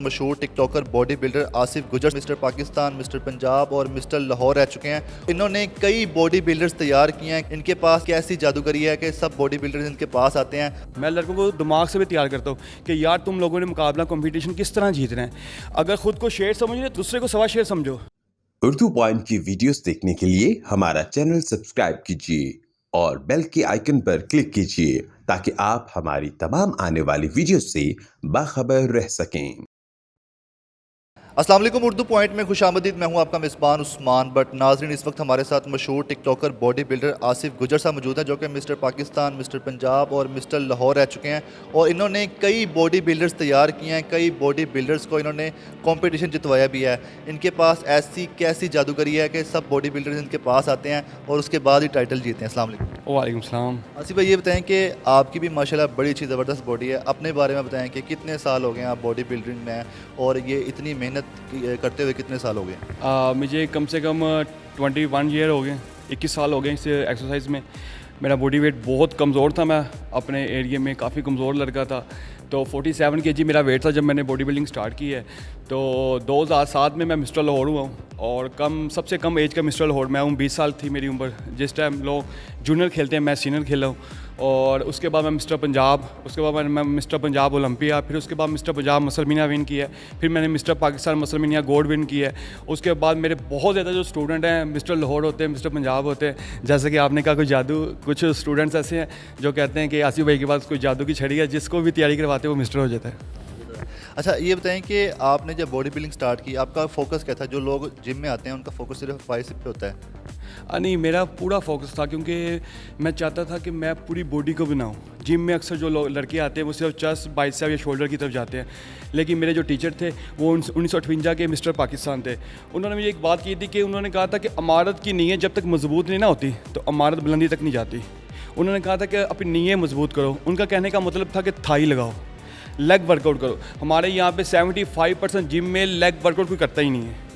मशहूर TikToker body builder Asif गुजर mister Pakistan, mister Punjab और मिस्टर लाहौर रह चुके हैं। इन्होंने कई बॉडी बिल्डर्स तैयार किए हैं। इनके पास कैसी जादूगरी है कि सब बॉडी बिल्डर्स इनके पास आते हैं। मैं लड़कों को दिमाग से भी तैयार करता हूँ कि यार तुम लोगों ने मुकाबला कंपटीशन किस तरह जीत रहे हैं। अगर खुद को शेर समझ रहे दूसरे को सवा शेर समझो। उर्दू पॉइंट की वीडियोस देखने के लिए हमारा चैनल सब्सक्राइब कीजिए और बेल के आइकन पर क्लिक कीजिए ताकि आप हमारी तमाम आने वाली वीडियो से बाखबर रह सकें। अस्सलाम वालेकुम, उर्दू पॉइंट में खुशामदीद। मैं हूं आपका मेज़बान उस्मान बट नाज़रीन, इस वक्त हमारे साथ मशहूर टिकटॉकर बॉडी बिल्डर आसिफ गुजर साहब मौजूद हैं, जो कि मिस्टर पाकिस्तान, मिस्टर पंजाब और मिस्टर लाहौर रह चुके हैं। और इन्होंने कई बॉडी बिल्डर्स तैयार किए हैं। कई बॉडी बिल्डर्स को इन्होंने कंपटीशन जितवाया भी है। इनके पास ऐसी कैसी जादूगरी है कि सब बॉडी बिल्डर्स इनके पास आते हैं और उसके बाद ही टाइटल जीते हैं। अस्सलाम वालेकुम। वालेकुम सलाम। आसिफ भाई, ये बताएं कि आपकी भी माशाल्लाह बड़ी अच्छी ज़बरदस्त बॉडी है। अपने बारे में बताएं कि कितने साल हो गए हैं आप बॉडी बिल्डिंग में और ये इतनी मेहनत करते हुए कितने साल हो गए? मुझे कम से कम 21 ईयर हो गए, 21 साल हो गए इस एक्सरसाइज में। मेरा बॉडी वेट बहुत कमज़ोर था, मैं अपने एरिया में काफ़ी कमज़ोर लड़का था। तो 47 kg मेरा वेट था जब मैंने बॉडी बिल्डिंग स्टार्ट की है। तो 2007 में मैं मिस्टर लाहौर हुआ हूँ और सबसे कम एज का मिस्टर लाहौर मैं हूँ। 20 साल थी मेरी उम्र जिस टाइम लोग जूनियर खेलते हैं, मैं सीनियर खेला हूँ। और उसके बाद मैं मिस्टर पंजाब, उसके बाद मैं मिस्टर पंजाब ओलंपिया, फिर उसके बाद मिस्टर पंजाब मसलमीना विन किया है, फिर मैंने मिस्टर पाकिस्तान मसलमीना गोल्ड विन किया है। उसके बाद मेरे बहुत ज़्यादा जो स्टूडेंट हैं मिस्टर लाहौर होते हैं, मिस्टर पंजाब होते हैं। जैसे कि आपने कहा कोई जादू, कुछ स्टूडेंट्स ऐसे हैं जो कहते हैं कि आसिफ भाई के पास कोई जादू की छड़ी है, जिसको भी तैयारी करवाते हैं वो मिस्टर हो जाता है। अच्छा, ये बताएं कि आपने जब बॉडी बिल्डिंग स्टार्ट की, आपका फोकस क्या था? जो लोग जिम में आते हैं उनका फोकस सिर्फ बाइसेप पे होता है। नहीं, मेरा पूरा फोकस था क्योंकि मैं चाहता था कि मैं पूरी बॉडी को बनाऊं। जिम में अक्सर जो लड़के आते हैं वो सिर्फ चेस्ट, बाइसेप या शोल्डर की तरफ जाते हैं, लेकिन मेरे जो टीचर थे वो 1958 के मिस्टर पाकिस्तान थे। उन्होंने मुझे एक बात की थी कि उन्होंने कहा था कि इमारत की नींव जब तक मजबूत नहीं ना होती तो इमारत बुलंदी तक नहीं जाती। उन्होंने कहा था कि अपनी नींव मजबूत करो। उनका कहने का मतलब था कि थाई लगाओ, लेग वर्कआउट करो। हमारे यहाँ पे 75% जिम में लेग वर्कआउट कोई करता ही नहीं है।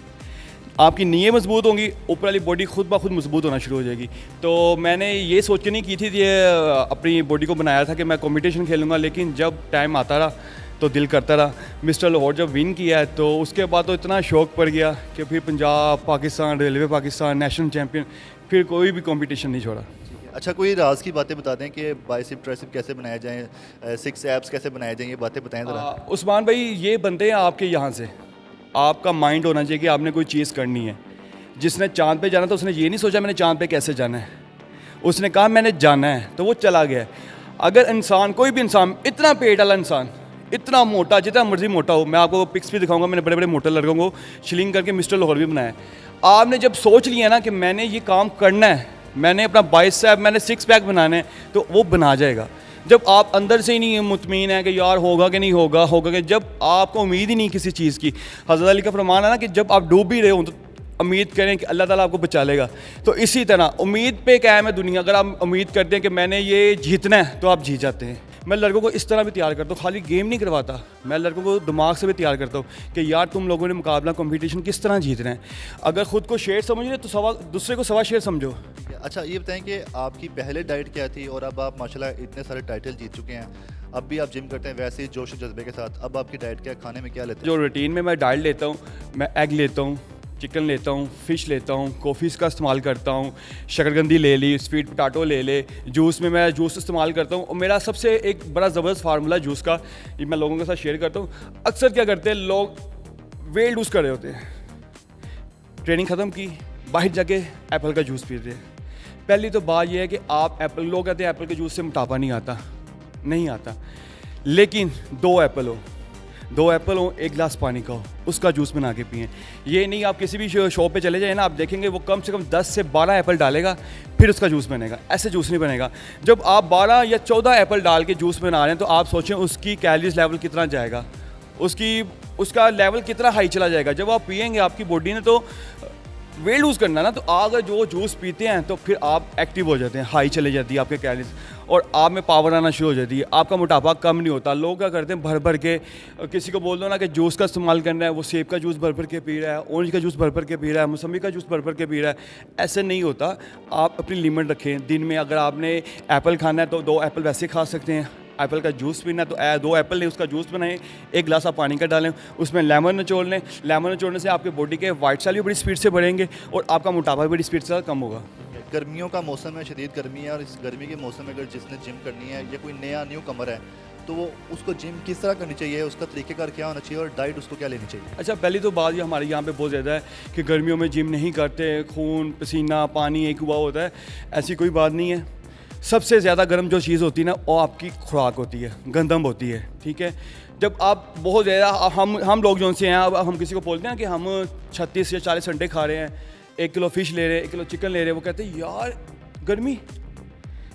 आपकी नीयत मजबूत होंगी, ऊपर वाली बॉडी खुद ब खुद मजबूत होना शुरू हो जाएगी। तो मैंने ये सोच के नहीं की थी, ये अपनी बॉडी को बनाया था कि मैं कंपटीशन खेलूँगा, लेकिन जब टाइम आता रहा तो दिल करता रहा। मिस्टर लाहौर जब विन किया है तो उसके बाद तो इतना शौक पड़ गया कि फिर Punjab, Pakistan, railway Pakistan, national champion, फिर कोई भी कंपटीशन नहीं छोड़ा। अच्छा, कोई राज की बातें बता दें कि बाइसेप ट्राइसेप कैसे बनाए जाएँ, 6 एब्स कैसे बनाए जाएँ, ये बातें बताएं ज़रा। उस्मान भाई, ये बनते हैं आपके यहाँ से। आपका माइंड होना चाहिए कि आपने कोई चीज़ करनी है। जिसने चांद पे जाना था उसने ये नहीं सोचा मैंने चांद पे कैसे जाना है, उसने कहा मैंने जाना है तो वो चला गया। अगर इंसान, कोई भी इंसान, इतना पेट वाला इंसान, इतना मोटा, जितना मर्जी मोटा हो, मैं आपको पिक्स भी दिखाऊंगा, मैंने बड़े बड़े मोटे लड़कों को शिलिंग करके मिस्टर लाहौर भी बनाया। आपने जब सोच लिया ना कि मैंने ये काम करना है, मैंने अपना बाइसेप, मैंने 6 पैक बनाना है, तो वो बना जाएगा। जब आप अंदर से ही नहीं मुतमीन है कि यार होगा कि नहीं होगा, कि जब आपको उम्मीद ही नहीं किसी चीज़ की। हज़रत अली का फरमान है ना कि जब आप डूब भी रहे हो तो उम्मीद करें कि अल्लाह ताला आपको बचा लेगा। तो इसी तरह उम्मीद पे कायम है दुनिया। अगर आप उम्मीद करते हैं कि मैंने ये जीतना है तो आप जीत जाते हैं। मैं लड़कों को इस तरह भी तैयार करता हूँ, खाली गेम नहीं करवाता, मैं लड़कों को दिमाग से भी तैयार करता हूँ कि यार तुम लोगों ने मुकाबला कंपटीशन किस तरह जीत रहे हैं। अगर खुद को शेर समझ रहे तो दूसरे को सवा शेर समझो। अच्छा, ये बताएं कि आपकी पहले डाइट क्या थी और अब आप माशाल्लाह इतने सारे टाइटल जीत चुके हैं, अब भी आप जिम करते हैं वैसे ही जोश जज्बे के साथ। अब आपकी डाइट क्या, खाने में क्या लेते हैं? जो रूटीन में मैं डाइट लेता हूँ, मैं एग लेता हूँ, चिकन लेता हूँ, फ़िश लेता हूँ, कॉफ़ीज़ का इस्तेमाल करता हूँ, शकरकंदी ले ली, स्वीट पोटैटो ले ले, जूस में मैं जूस इस्तेमाल करता हूँ। और मेरा सबसे एक बड़ा ज़बरदस्त फार्मूला जूस का, ये मैं लोगों के साथ शेयर करता हूँ। अक्सर क्या करते हैं लोग, वेट लूज़ कर रहे होते हैं, ट्रेनिंग ख़त्म की, बाहर जाके एप्पल का जूस पीते हैं। पहली तो बात यह है कि आप एप्पल, लोग कहते हैं एप्पल के जूस से मोटापा नहीं आता, नहीं आता, लेकिन 2 एप्पल हो, 1 गिलास पानी का हो, उसका जूस बना के पिएँ। ये नहीं आप किसी भी शॉप पे चले जाए ना, आप देखेंगे वो कम से कम 10 से 12 एप्पल डालेगा फिर उसका जूस बनेगा, ऐसे जूस नहीं बनेगा। जब आप 12 या 14 एप्पल डाल के जूस बना रहे हैं तो आप सोचें उसकी कैलोरीज लेवल कितना जाएगा, उसका लेवल कितना हाई चला जाएगा। जब आप पिएंगे आपकी बॉडी ने तो वेट लूज़ करना ना, तो अगर जो जूस पीते हैं तो फिर आप एक्टिव हो जाते हैं, हाई चले जाती है आपके कैलोरीज और आप में पावर आना शुरू हो जाती है, आपका मोटापा कम नहीं होता। लोग क्या करते हैं, भर भर के, किसी को बोल दो ना कि जूस का इस्तेमाल करना है, वो सेब का जूस भर भर के पी रहा है, ऑरेंज का जूस भर भर के पी रहा है, मौसमी का जूस भर भर के पी रहा है। ऐसे नहीं होता। आप अपनी लिमिट रखें। दिन में अगर आपने एप्पल खाना है तो 2 एप्पल वैसे खा सकते हैं, एप्पल का जूस पीना है तो 2 एप्पल लें, उसका जूस बनाएं, 1 गिलास आप पानी का डालें, उसमें लेमन निचोड़ लें। लेमन निचोड़ने से आपके बॉडी के वाइट सेल भी बड़ी स्पीड से बढ़ेंगे और आपका मोटापा भी बड़ी स्पीड से कम होगा। गर्मियों का मौसम है, शदीद गर्मी है, और इस गर्मी के मौसम में अगर जिसने जिम करनी है या कोई नया न्यू कमर है तो वो उसको जिम किस तरह करनी चाहिए, उसका तरीक़ेकार क्या होना चाहिए और डाइट उसको क्या लेनी चाहिए? अच्छा, पहली तो बात ये हमारे यहाँ पे बहुत ज़्यादा है कि गर्मियों में जिम नहीं करते, खून पसीना पानी एक हुआ होता है। ऐसी कोई बात नहीं है। सबसे ज़्यादा गर्म जो चीज़ होती है ना वो आपकी खुराक होती है, गंदम होती है, ठीक है। जब आप बहुत ज़्यादा हम लोग जो से हैं, अब हम किसी को बोलते हैं कि हम 36 या 40 अंडे खा रहे हैं, 1 किलो फ़िश ले रहे हैं, 1 किलो चिकन ले रहे हैं, वो कहते हैं यार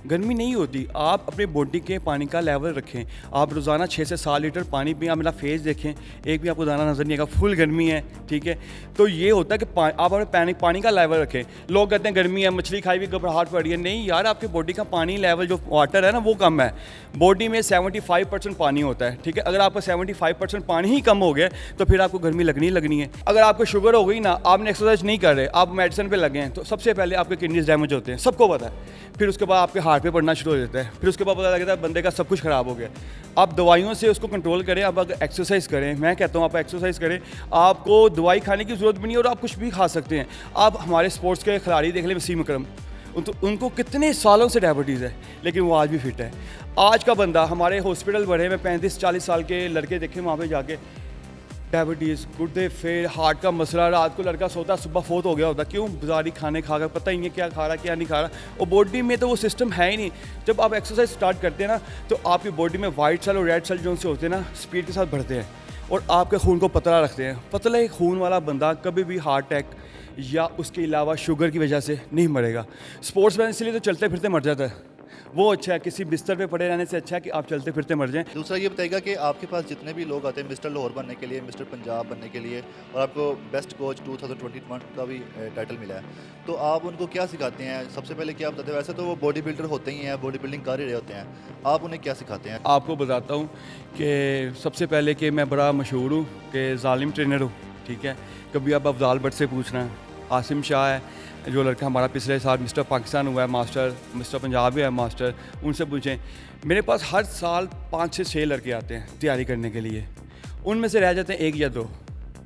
गर्मी नहीं होती। आप अपने बॉडी के पानी का लेवल रखें, आप रोज़ाना 6 से 7 लीटर पानी पिएं। आप मेरा फेस देखें, एक भी आपको दाना नज़र नहीं आएगा, फुल गर्मी है, ठीक है। तो ये होता है कि आप अपने पानी का लेवल रखें। लोग कहते हैं गर्मी है, मछली खाई भी घबराहट पड़ रही है। नहीं यार, आपके बॉडी का पानी लेवल जो वाटर है ना वो कम है। बॉडी में 75% पानी होता है, ठीक है। अगर आपका 75% पानी ही कम हो गया तो फिर आपको गर्मी लगनी है। अगर आपको शुगर हो गई ना, आपने एक्सरसाइज नहीं कर रहे, आप मेडिसिन पे लगे हैं, तो सबसे पहले आपके किडनीज डैमेज होते हैं, सबको पता है। फिर उसके बाद आपके हार्ट पे पड़ना शुरू हो जाता है, फिर उसके बाद पता लगता है बंदे का सब कुछ ख़राब हो गया। आप दवाइयों से उसको कंट्रोल करें। आप अगर एक्सरसाइज करें, मैं कहता हूँ आप एक्सरसाइज करें, आपको दवाई खाने की ज़रूरत भी नहीं है और आप कुछ भी खा सकते हैं। आप हमारे स्पोर्ट्स के खिलाड़ी देख लें, वसीम अकरम, उनको कितने सालों से डायबिटीज़ है लेकिन वो आज भी फिट है। आज का बंदा हमारे हॉस्पिटल बढ़े में 35-40 साल के लड़के देखे वहाँ पे जाके, डायबिटीज़, गुर्दे फेल, हार्ट का मसला, रात को लड़का सोता सुबह फोत हो गया होता। क्यों? बाजारी खाने खा कर, पता ही नहीं क्या खा रहा क्या नहीं खा रहा, और बॉडी में तो वो सिस्टम है ही नहीं। जब आप एक्सरसाइज स्टार्ट करते हैं ना तो आपकी बॉडी में वाइट सेल और रेड सेल जो से होते हैं ना स्पीड के साथ बढ़ते हैं और आपके खून को पतला रखते हैं। पतले खून वाला बंदा कभी भी हार्ट अटैक या उसके अलावा शुगर की वजह से नहीं मरेगा। स्पोर्ट्स मैन इसलिए तो चलते फिरते मर जाता है। वो अच्छा है, किसी बिस्तर पे पड़े रहने से अच्छा है कि आप चलते फिरते मर जाएं। दूसरा ये बताइएगा कि आपके पास जितने भी लोग आते हैं मिस्टर लाहौर बनने के लिए, मिस्टर पंजाब बनने के लिए, और आपको बेस्ट कोच 2021 का भी टाइटल मिला है, तो आप उनको क्या सिखाते हैं? सबसे पहले क्या बताते हैं? वैसे तो वो बॉडी बिल्डर होते ही हैं, बॉडी बिल्डिंग कर ही रहे होते हैं, आप उन्हें क्या सिखाते हैं? आपको बताता हूँ कि सबसे पहले कि मैं बड़ा मशहूर हूँ कि जालिम ट्रेनर हूँ, ठीक है। कभी आप अफजाल भट्ट से पूछना, आसिम शाह है जो लड़का हमारा पिछले साल मिस्टर पाकिस्तान हुआ है मास्टर, मिस्टर पंजाब भी है मास्टर, उनसे पूछें। मेरे पास हर साल 5 से 6 लड़के आते हैं तैयारी करने के लिए, उनमें से रह जाते हैं 1 या 2।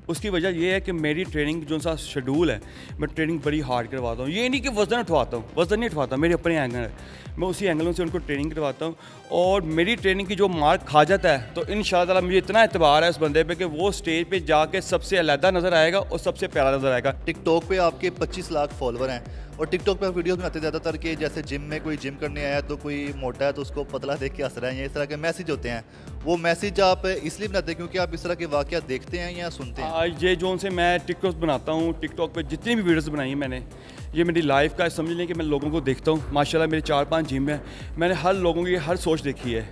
उसकी वजह ये है कि मेरी ट्रेनिंग जो सा शेड्यूल है, मैं ट्रेनिंग बड़ी हार्ड करवाता हूँ। ये नहीं कि वज़न उठवाता हूँ, वज़न नहीं उठवाता, मेरे अपने एंगल है, मैं उसी एंगलों से उनको ट्रेनिंग करवाता हूँ। और मेरी ट्रेनिंग की जो मार्क खा जाता है तो इंशाअल्लाह ताला मुझे इतना एतबार है उस बंदे पे कि वो स्टेज पे जाके सबसे अलहदा नज़र आएगा और सबसे प्यारा नज़र आएगा। टिकटॉक पे आपके 25 लाख फॉलोवर हैं और टिकटॉक पे आप वीडियोस बनाते ज़्यादातर कि जैसे जिम में कोई जिम करने आया तो कोई मोटा है तो उसको पतला देख के हंस रहा है, या इस तरह के मैसेज होते हैं। वो मैसेज आप इसलिए बनाते हैं क्योंकि आप इस तरह के वाक़यात देखते हैं या सुनते हैं? ये जो से मैं टिकटॉक बनाता हूँ, टिकटॉक पे जितनी भी वीडियोस बनाई हैं मैंने, ये मेरी लाइफ का समझ लें कि मैं लोगों को देखता हूँ। माशाल्लाह मेरे 4-5 जिम है, मैंने हर लोगों की हर सोच देखी है।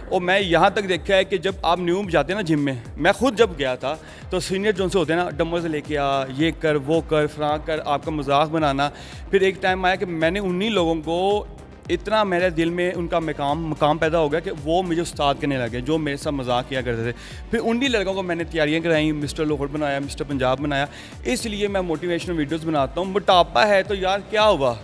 और मैं यहाँ तक देखा है कि जब आप न्यू जाते हैं ना जिम में, मैं खुद जब गया था तो सीनियर जो से होते हैं ना, डम्बल से लेके आ, ये कर वो कर फ्रांक कर, आपका मजाक बनाना। फिर एक टाइम आया कि मैंने उन्हीं लोगों को इतना मेरे दिल में उनका मकाम पैदा हो गया कि वो मुझे उस्ताद करने लगे जो मेरे साथ मजाक किया करते थे। फिर उन्हीं लड़कों को मैंने तैयारियां कराई, मिस्टर लाहौर बनाया, मिस्टर पंजाब बनाया। इसलिए मैं मोटिवेशनल वीडियोस बनाता हूँ। मोटापा है तो यार क्या हुआ,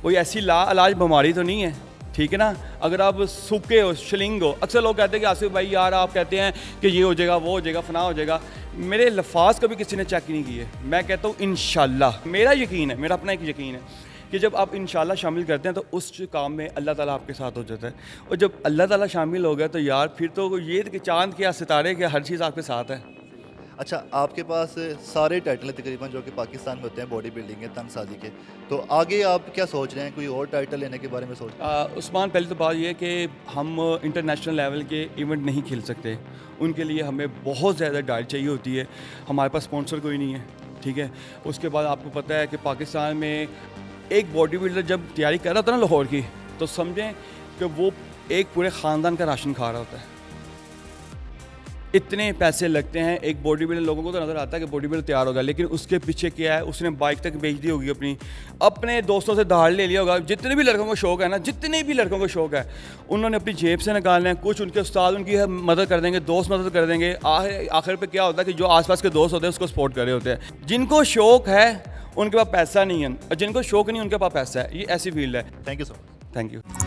कोई ऐसी लाइलाज बीमारी तो नहीं है, ठीक है ना। अगर आप सूखे हो, शलिंग हो, अक्सर लोग कहते हैं कि आसिफ भाई यार आप कहते हैं कि ये हो जाएगा वो हो जाएगा फना हो जाएगा। मेरे लफाज कभी किसी ने चेक नहीं किए। मैं कहता हूँ इंशाल्लाह, मेरा यकीन है, मेरा अपना एक यकीन है कि जब आप इंशाल्लाह शामिल करते हैं तो उस काम में अल्लाह ताला आपके साथ हो जाता है। और जब अल्लाह ताला शामिल हो गया तो यार फिर तो ये कि चांद क्या सितारे क्या हर चीज़ आपके साथ है। अच्छा, आपके पास सारे टाइटल हैं तकरीबन जो कि पाकिस्तान में होते हैं बॉडी बिल्डिंग के, तनसाजी के, तो आगे आप क्या सोच रहे हैं? कोई और टाइटल लेने के बारे में सोच रहे हैं? उस्मान, पहले तो बात ये है कि हम इंटरनेशनल लेवल के इवेंट नहीं खेल सकते, उनके लिए हमें बहुत ज़्यादा डाइट चाहिए होती है। हमारे पास स्पॉन्सर कोई नहीं है, ठीक है। उसके बाद आपको पता है कि पाकिस्तान में एक बॉडी बिल्डर जब तैयारी कर रहा होता है ना लाहौर की, तो समझें कि वो एक पूरे ख़ानदान का राशन खा रहा होता है। इतने पैसे लगते हैं एक बॉडी बिल्डर, लोगों को तो नज़र आता है कि बॉडी बिल्डर तैयार होगा, लेकिन उसके पीछे क्या है, उसने बाइक तक बेच दी होगी अपने दोस्तों से धार ले लिया होगा। जितने भी लड़कों को शौक है ना, जितने भी लड़कों को शौक है, उन्होंने अपनी जेब से निकालना है। कुछ उनके उस्ताद उनकी मदद कर देंगे, दोस्त मदद कर देंगे। आखिर पे क्या होता है कि जो आसपास के दोस्त होते हैं उसको सपोर्ट कर रहे होते हैं। जिनको शौक है उनके पास पैसा नहीं है, और जिनको शौक नहीं उनके पास पैसा है। ये ऐसी फील्ड है। Thank you so much. Thank you.